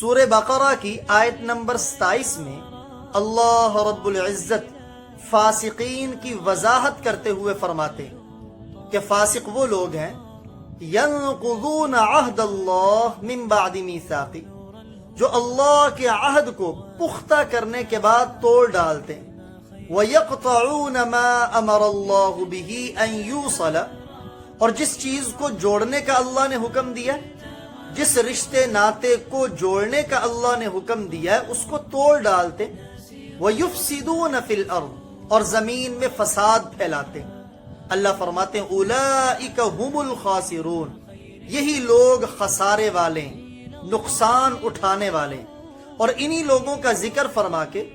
سورہ بقرہ کی آیت نمبر 27 میں اللہ رب العزت فاسقین کی وضاحت کرتے ہوئے فرماتے ہیں کہ فاسق وہ لوگ ہیں ينقضون عہد اللہ من بعد میثاقہ، جو اللہ کے عہد کو پختہ کرنے کے بعد توڑ ڈالتے ہیں، وَيَقْطَعُونَ مَا أَمَرَ اللَّهُ بِهِ أَن يُوصَلَ، اور جس چیز کو جوڑنے کا اللہ نے حکم دیا، جس رشتے ناطے کو جوڑنے کا اللہ نے حکم دیا ہے اس کو توڑ ڈالتے، وَيُفْسِدُونَ فِي الْأَرْضِ، اور زمین میں فساد پھیلاتے ہیں۔ اللہ فرماتے ہیں اولئک هم الخاسرون، یہی لوگ خسارے والے، نقصان اٹھانے والے۔ اور انہی لوگوں کا ذکر فرما کے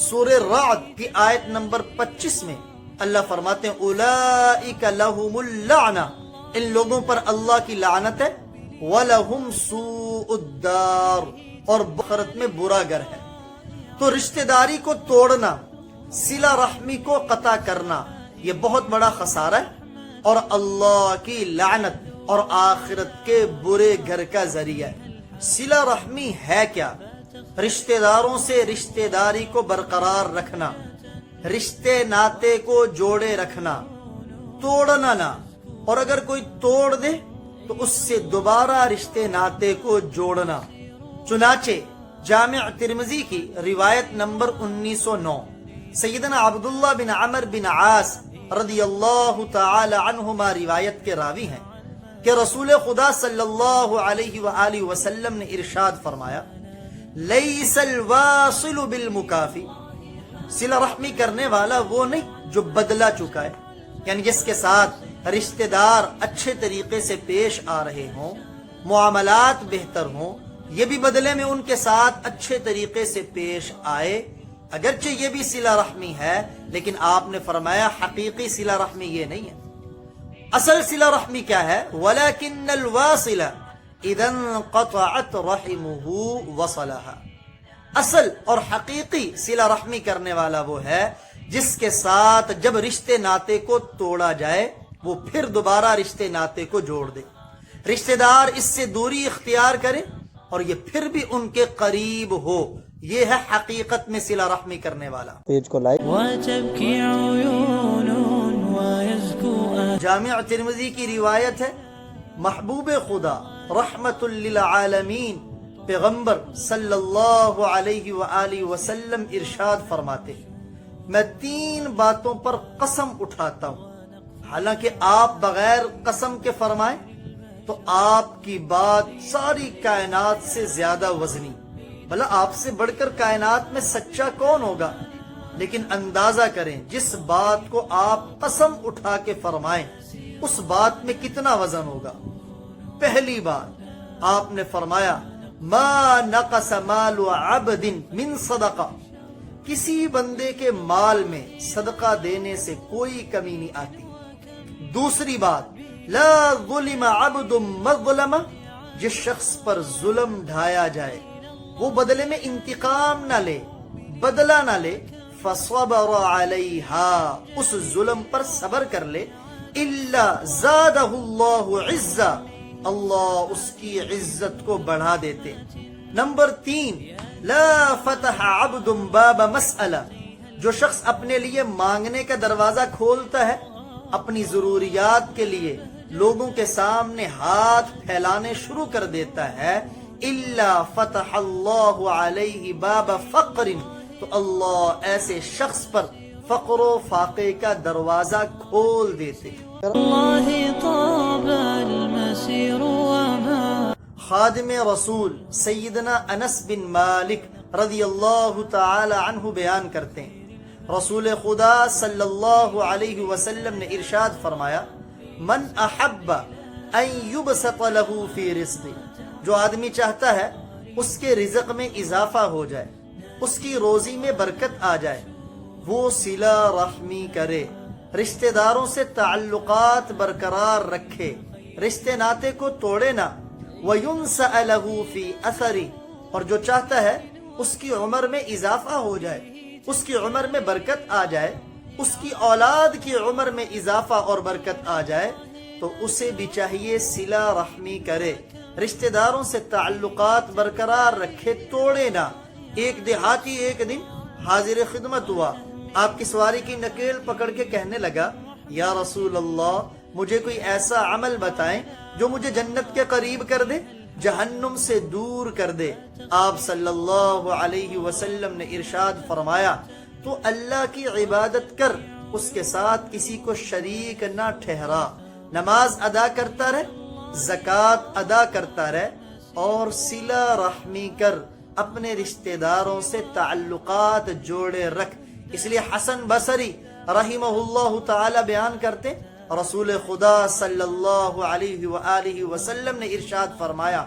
سورہ رعد کی آیت نمبر 25 میں اللہ فرماتے ہیں اولئک لہم اللعنہ، ان لوگوں پر اللہ کی لعنت ہے، وَلَهُمْ سُوءُ الدَّارِ، اور آخرت میں برا گھر ہے۔ تو رشتہ داری کو توڑنا، صلہ رحمی کو قطع کرنا، یہ بہت بڑا خسارہ ہے اور اللہ کی لعنت اور آخرت کے برے گھر کا ذریعہ ہے۔ صلہ رحمی ہے کیا؟ رشتہ داروں سے رشتہ داری کو برقرار رکھنا، رشتے ناطے کو جوڑے رکھنا، توڑنا نہ، اور اگر کوئی توڑ دے تو اس سے دوبارہ رشتے ناطے کو جوڑنا۔ چنانچہ جامع ترمذی کی روایت نمبر 1909 سیدنا عبداللہ بن عمر بن عاص رضی اللہ تعالی عنہما روایت کے راوی ہیں کہ رسول خدا صلی اللہ علیہ وآلہ وسلم نے ارشاد فرمایا لیس الواصل بالمکافی، صلہ رحمی کرنے والا وہ نہیں جو بدلہ چکائے، یعنی جس کے ساتھ رشتہ دار اچھے طریقے سے پیش آ رہے ہوں، معاملات بہتر ہوں، یہ بھی بدلے میں ان کے ساتھ اچھے طریقے سے پیش آئے، اگرچہ یہ بھی صلہ رحمی ہے، لیکن آپ نے فرمایا حقیقی صلہ رحمی یہ نہیں ہے۔ اصل صلہ رحمی کیا ہے؟ وَلَكِنَّ الْوَاصِلَ إِذَا انْقَطَعَتْ رَحِمُهُ وَصَلَهَا، اصل اور حقیقی صلہ رحمی کرنے والا وہ ہے جس کے ساتھ جب رشتے ناطے کو توڑا جائے وہ پھر دوبارہ رشتے ناطے کو جوڑ دے، رشتے دار اس سے دوری اختیار کرے اور یہ پھر بھی ان کے قریب ہو، یہ ہے حقیقت میں صلہ رحمی کرنے والا۔ پیج کو لائک۔ جامع ترمذی کی روایت ہے محبوب خدا رحمت للعالمین پیغمبر صلی اللہ علیہ وآلہ وسلم ارشاد فرماتے میں 3 باتوں پر قسم اٹھاتا ہوں، حالانکہ آپ بغیر قسم کے فرمائیں تو آپ کی بات ساری کائنات سے زیادہ وزنی، بھلا آپ سے بڑھ کر کائنات میں سچا کون ہوگا؟ لیکن اندازہ کریں جس بات کو آپ قسم اٹھا کے فرمائیں اس بات میں کتنا وزن ہوگا۔ پہلی بات آپ نے فرمایا ما نقص مال عبد من صدقہ، کسی بندے کے مال میں صدقہ دینے سے کوئی کمی نہیں آتی۔ دوسری بات لا ظلم عبد مظلمہ، جس شخص پر ظلم ڈھایا جائے وہ بدلے میں انتقام نہ لے، بدلہ نہ لے، فصبر علیہا، اس ظلم پر صبر کر لے، الا زادہ اللہ عزا، اللہ اس کی عزت کو بڑھا دیتے۔ نمبر 3 لا فتح عبد باب مسئلہ، جو شخص اپنے لیے مانگنے کا دروازہ کھولتا ہے، اپنی ضروریات کے لیے لوگوں کے سامنے ہاتھ پھیلانے شروع کر دیتا ہے، الا فتح اللہ علیہ باب فقر، تو اللہ ایسے شخص پر فقر و فاقے کا دروازہ کھول دیتے۔ خادم رسول سیدنا انس بن مالک رضی اللہ تعالی عنہ بیان کرتے ہیں رسول خدا صلی اللہ علیہ وسلم نے ارشاد فرمایا من احب ان یبسط له فی رزق، جو آدمی چاہتا ہے اس کے رزق میں اضافہ ہو جائے، اس کی روزی میں برکت آ جائے، وہ صلہ رحمی کرے، رشتہ داروں سے تعلقات برقرار رکھے، رشتے ناطے کو توڑے نہ، وَيُنْسَأَ لَهُ فِي أَثَرِ، اور جو چاہتا ہے اس کی عمر میں اضافہ ہو جائے، اس کی عمر میں برکت آ جائے، اس کی اولاد کی عمر میں اضافہ اور برکت آ جائے، تو اسے بھی چاہیے صلہ رحمی کرے، رشتہ داروں سے تعلقات برقرار رکھے، توڑے نہ۔ ایک دیہاتی ایک دن حاضر خدمت ہوا، آپ کی سواری کی نکیل پکڑ کے کہنے لگا، یا رسول اللہ مجھے کوئی ایسا عمل بتائیں جو مجھے جنت کے قریب کر دے، جہنم سے دور کر دے۔ آپ صلی اللہ علیہ وسلم نے ارشاد فرمایا، تو اللہ کی عبادت کر، اس کے ساتھ کسی کو شریک نہ ٹھہرا، نماز ادا کرتا رہ، زکوٰۃ ادا کرتا رہ، اور صلہ رحمی کر، اپنے رشتہ داروں سے تعلقات جوڑے رکھ۔ اس لیے حسن بصری رحمہ اللہ تعالی بیان کرتے، رسول خدا صلی اللہ علیہ وآلہ وسلم نے ارشاد فرمایا،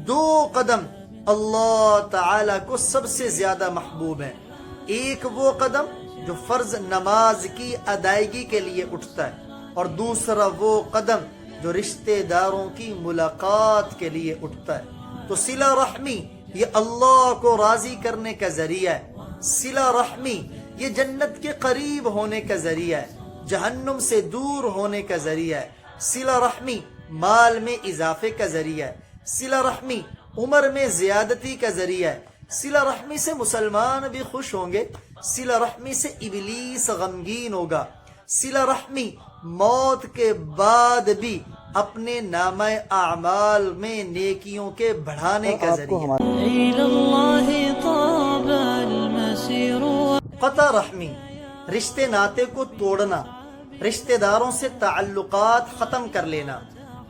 دو قدم اللہ تعالی کو سب سے زیادہ محبوب ہیں، ایک وہ قدم جو فرض نماز کی ادائیگی کے لیے اٹھتا ہے، اور دوسرا وہ قدم جو رشتہ داروں کی ملاقات کے لیے اٹھتا ہے۔ تو صلہ رحمی یہ اللہ کو راضی کرنے کا ذریعہ ہے، صلہ رحمی یہ جنت کے قریب ہونے کا ذریعہ ہے، جہنم سے دور ہونے کا ذریعہ ہے، صلہ رحمی مال میں اضافے کا ذریعہ ہے، صلہ رحمی عمر میں زیادتی کا ذریعہ ہے، صلہ رحمی سے مسلمان بھی خوش ہوں گے، صلہ رحمی سے ابلیس غمگین ہوگا، صلہ رحمی موت کے بعد بھی اپنے نامہ اعمال میں نیکیوں کے بڑھانے کا ذریعہ ہے۔ قطع رحمی رشتے ناتے کو توڑنا، رشتہ داروں سے تعلقات ختم کر لینا،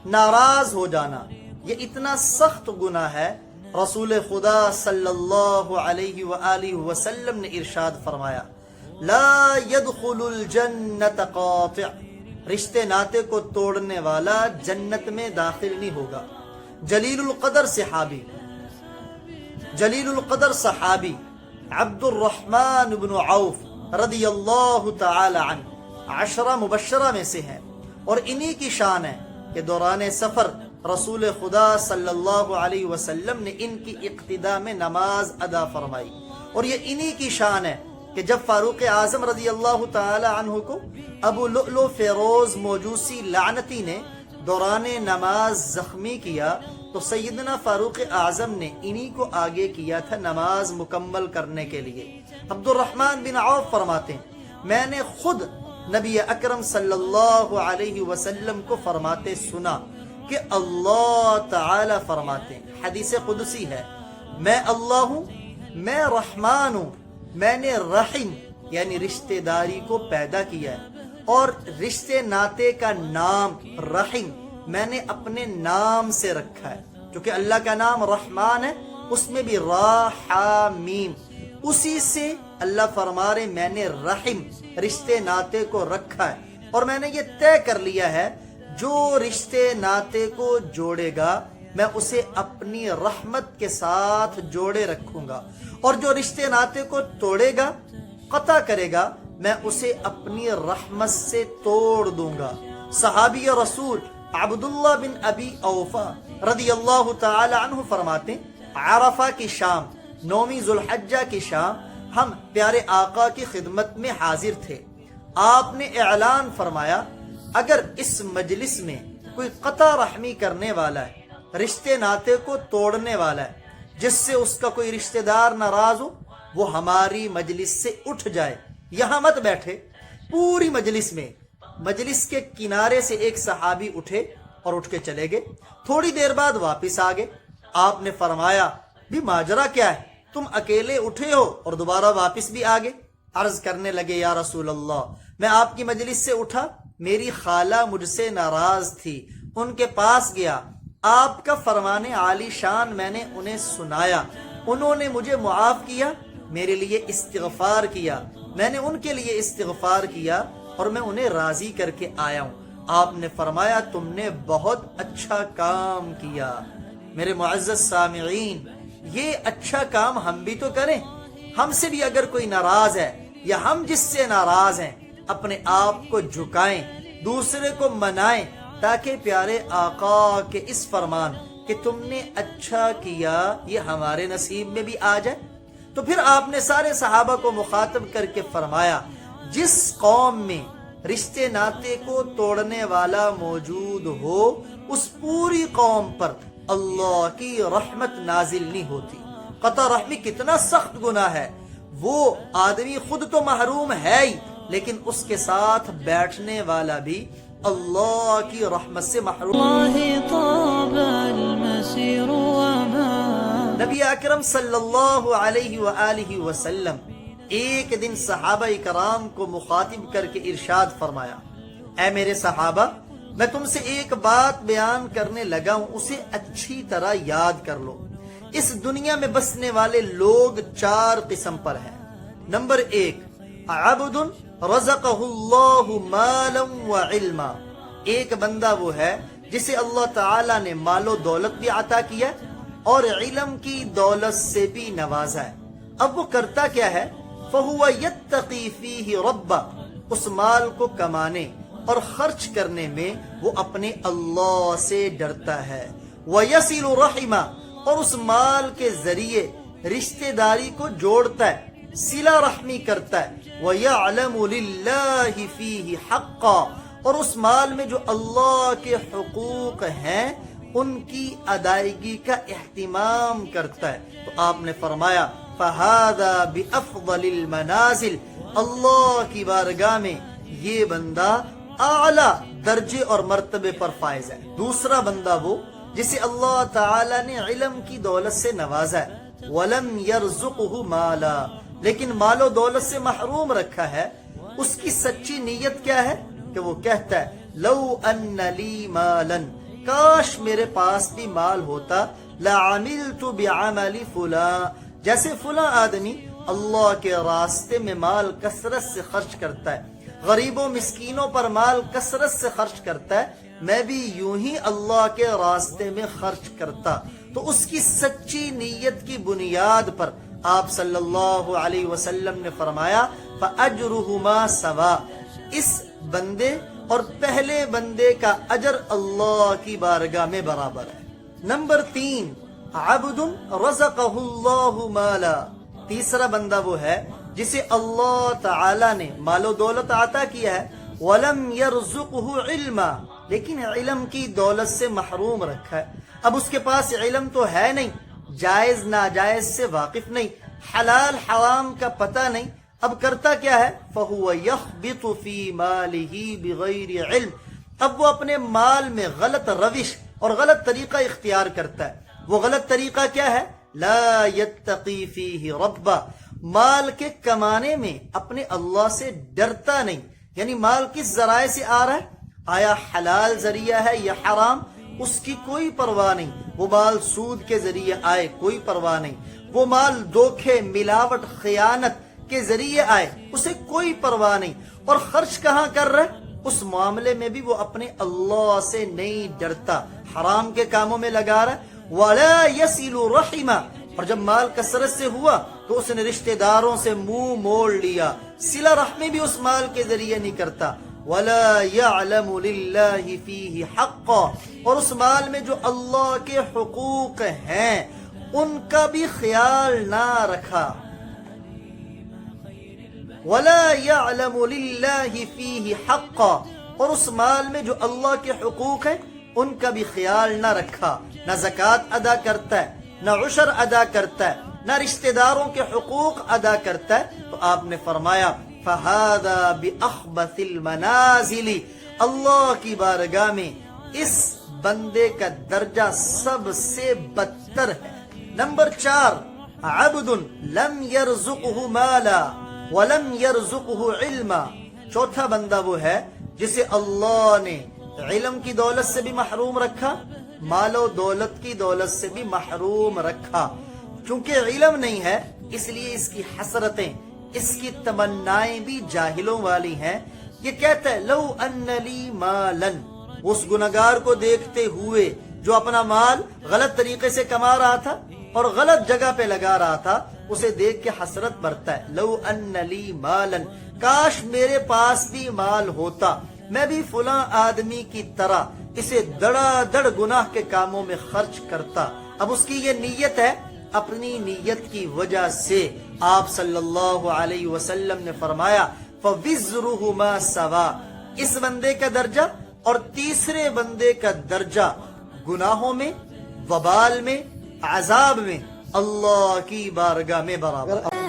ناراض ہو جانا، یہ اتنا سخت گناہ ہے، رسول خدا صلی اللہ علیہ وآلہ وسلم نے ارشاد فرمایا، لا يدخل الجنت قاطع، رشتے ناتے کو توڑنے والا جنت میں داخل نہیں ہوگا۔ جلیل القدر صحابی عبد الرحمن بن عوف رضی اللہ تعالی عنہ 10 مبشرہ میں سے ہیں، اور انہی کی شان ہے کہ دوران سفر رسول خدا صلی اللہ علیہ وسلم نے ان کی اقتداء میں نماز ادا فرمائی، اور یہ انہی کی شان ہے کہ جب فاروق اعظم رضی اللہ تعالی عنہ کو ابو لؤلؤ فیروز موجوسی لعنتی نے دوران نماز زخمی کیا، تو سیدنا فاروق اعظم نے انہی کو آگے کیا تھا نماز مکمل کرنے کے لیے۔ عبد الرحمن بن عوف فرماتے ہیں، میں نے خود نبی اکرم صلی اللہ علیہ وسلم کو فرماتے سنا کہ اللہ تعالی فرماتے ہیں، حدیث قدسی ہے، میں اللہ ہوں، میں رحمان ہوں، میں نے رحم یعنی رشتہ داری کو پیدا کیا ہے، اور رشتے ناتے کا نام رحم میں نے اپنے نام سے رکھا ہے، کیونکہ اللہ کا نام رحمان ہے، اس میں بھی را حا میم، اسی سے اللہ فرما رہے میں نے رحم رشتے ناتے کو رکھا ہے، اور میں نے یہ طے کر لیا ہے جو رشتے ناتے کو جوڑے گا میں اسے اپنی رحمت کے ساتھ جوڑے رکھوں گا، اور جو رشتے ناتے کو توڑے گا، قطع کرے گا، میں اسے اپنی رحمت سے توڑ دوں گا۔ صحابی رسول عبداللہ بن ابی اوفا رضی اللہ تعالی عنہ فرماتے، عرفہ کی شام، 9ویں ذوالحجہ کی شام، ہم پیارے آقا کی خدمت میں حاضر تھے۔ آپ نے اعلان فرمایا، اگر اس مجلس میں کوئی قطع رحمی کرنے والا ہے، رشتے ناتے کو توڑنے والا ہے، جس سے اس کا کوئی رشتہ دار ناراض ہو، وہ ہماری مجلس سے اٹھ جائے، یہاں مت بیٹھے۔ پوری مجلس کے کنارے سے ایک صحابی اٹھے اور اٹھ کے چلے گئے، تھوڑی دیر بعد واپس آ گئے۔ آپ نے فرمایا، بھی ماجرا کیا ہے، تم اکیلے اٹھے ہو اور دوبارہ واپس بھی آ گئے؟ عرض کرنے لگے، یا رسول اللہ، میں آپ کی مجلس سے اٹھا، میری خالہ مجھ سے ناراض تھی، ان کے پاس گیا، آپ کا فرمان عالی شان میں نے انہیں سنایا، انہوں نے مجھے معاف کیا، میرے لیے استغفار کیا، میں نے ان کے لیے استغفار کیا، اور میں انہیں راضی کر کے آیا ہوں۔ آپ نے فرمایا، تم نے بہت اچھا کام کیا۔ میرے معزز سامعین، یہ اچھا کام ہم بھی تو کریں، ہم سے بھی اگر کوئی ناراض ہے یا ہم جس سے ناراض ہیں، اپنے آپ کو جھکائیں، دوسرے کو منائیں، تاکہ پیارے آقا کے اس فرمان کہ تم نے اچھا کیا یہ ہمارے نصیب میں بھی آ جائے۔ تو پھر آپ نے سارے صحابہ کو مخاطب کر کے فرمایا، جس قوم میں رشتے ناتے کو توڑنے والا موجود ہو، اس پوری قوم پر اللہ کی رحمت نازل نہیں ہوتی۔ قطع رحمی کتنا سخت گناہ ہے، وہ آدمی خود تو محروم ہے ہی، لیکن اس کے ساتھ بیٹھنے والا بھی اللہ کی رحمت سے محروم۔ نبی اکرم صلی اللہ علیہ وآلہ وسلم ایک دن صحابہ کرام کو مخاطب کر کے ارشاد فرمایا، اے میرے صحابہ، میں تم سے ایک بات بیان کرنے لگا ہوں، اسے اچھی طرح یاد کر لو۔ اس دنیا میں بسنے والے لوگ 4 قسم پر ہیں۔ نمبر 1، عبد رزقہ اللہ مالا وعلما، ایک بندہ وہ ہے جسے اللہ تعالی نے مال و دولت بھی عطا کیا اور علم کی دولت سے بھی نوازا ہے۔ اب وہ کرتا کیا ہے؟ فَهُوَ يَتَّقِي فِيهِ رَبَّهُ، اس مال کو کمانے اور خرچ کرنے میں وہ اپنے اللہ سے ڈرتا ہے۔ وَيَصِلُ رَحِمَهُ، اور اس مال کے ذریعے رشتہ داری کو جوڑتا ہے، صلہ رحمی کرتا ہے۔ وَيَعْلَمُ لِلَّهِ فِيهِ حَقًّا، اور اس مال میں جو اللہ کے حقوق ہیں ان کی ادائیگی کا اہتمام کرتا ہے۔ تو آپ نے فرمایا فَهَذَا بِأَفْضَلِ الْمَنَازِلِ، اللہ کی بارگاہ میں یہ بندہ اعلیٰ درجے اور مرتبے پر فائز ہے۔ دوسرا بندہ وہ جسے اللہ تعالی نے علم کی دولت سے نوازا ہے، وَلَمْ يَرْزُقْهُ مَالًا، لیکن مال و دولت سے محروم رکھا ہے۔ اس کی سچی نیت کیا ہے کہ وہ کہتا ہے لَوْ أَنَّ لِي مَالًا، کاش میرے پاس بھی مال ہوتا، لَعَمِلْتُ بِعَمَلِ فُلَانٍ، جیسے فلاں آدمی اللہ کے راستے میں مال کثرت سے خرچ کرتا ہے، غریبوں مسکینوں پر مال کثرت سے خرچ کرتا ہے، میں بھی یوں ہی اللہ کے راستے میں خرچ کرتا۔ تو اس کی سچی نیت کی بنیاد پر آپ صلی اللہ علیہ وسلم نے فرمایا فَأَجْرُهُمَا سَوَاءٌ، اس بندے اور پہلے بندے کا اجر اللہ کی بارگاہ میں برابر ہے۔ نمبر 3، عبد رزقہ اللہ مالا، تیسرا بندہ وہ ہے جسے اللہ تعالی نے مال و دولت عطا کیا ہے، ولم یرزقہ علما، لیکن علم کی دولت سے محروم رکھا ہے۔ اب اس کے پاس علم تو ہے نہیں، جائز ناجائز سے واقف نہیں، حلال حرام کا پتہ نہیں، اب کرتا کیا ہے؟ فَهُوَ يَخْبِطُ فِي مَالِهِ بِغَيْرِ عِلْمٍ، اب وہ اپنے مال میں غلط روش اور غلط طریقہ اختیار کرتا ہے۔ وہ غلط طریقہ کیا ہے؟ لا يتقی فیہ ربہ، مال کے کمانے میں اپنے اللہ سے ڈرتا نہیں، یعنی مال کس ذرائع سے آ رہا ہے، آیا حلال ذریعہ ہے یا حرام، اس کی کوئی پرواہ نہیں۔ وہ مال سود کے ذریعے آئے کوئی پرواہ نہیں، وہ مال دھوکے ملاوٹ خیانت کے ذریعے آئے اسے کوئی پرواہ نہیں، اور خرچ کہاں کر رہا ہے؟ اس معاملے میں بھی وہ اپنے اللہ سے نہیں ڈرتا، حرام کے کاموں میں لگا رہا ہے۔ وَلَا يَصِلُ رَحِمَهُ، اور جب مال کثرت سے ہوا تو اس نے رشتہ داروں سے منہ موڑ لیا، صلہ رحمی بھی اس مال کے ذریعے نہیں کرتا۔ وَلَا يَعْلَمُ لِلَّهِ فِيهِ حَقًّا، اور اس مال میں جو اللہ کے حقوق ہیں ان کا بھی خیال نہ رکھا۔ وَلَا يَعْلَمُ لِلَّهِ فِيهِ حَقًّا، اور اس مال میں جو اللہ کے حقوق ہیں ان کا بھی خیال نہ رکھا، نہ زکوٰۃ ادا کرتا ہے، نہ عشر ادا کرتا ہے، نہ رشتہ داروں کے حقوق ادا کرتا ہے، تو آپ نے فرمایا فَهَذَا بِأَخْبَثِ الْمَنَازِلِ، اللہ کی بارگاہ میں اس بندے کا درجہ سب سے بدتر ہے۔ نمبر 4، عبد لم يرزقه مالا ولم يرزقه علما، چوتھا بندہ وہ ہے جسے اللہ نے علم کی دولت سے بھی محروم رکھا، مال و دولت کی دولت سے بھی محروم رکھا۔ چونکہ علم نہیں ہے اس لیے اس کی حسرتیں، اس کی تمنائیں بھی جاہلوں والی ہیں۔ یہ کہتا ہے لو ان لی مالا، اس گنہگار کو دیکھتے ہوئے جو اپنا مال غلط طریقے سے کما رہا تھا اور غلط جگہ پہ لگا رہا تھا، اسے دیکھ کے حسرت بڑھتا ہے، لو ان لی مالا، کاش میرے پاس بھی مال ہوتا، میں بھی فلاں آدمی کی طرح اسے دڑا دڑ گناہ کے کاموں میں خرچ کرتا۔ اب اس کی یہ نیت ہے، اپنی نیت کی وجہ سے آپ صلی اللہ علیہ وسلم نے فرمایا فَوِزْرُهُمَا سَوَاءٌ، اس بندے کا درجہ اور تیسرے بندے کا درجہ گناہوں میں وبال میں، عذاب میں اللہ کی بارگاہ میں برابر.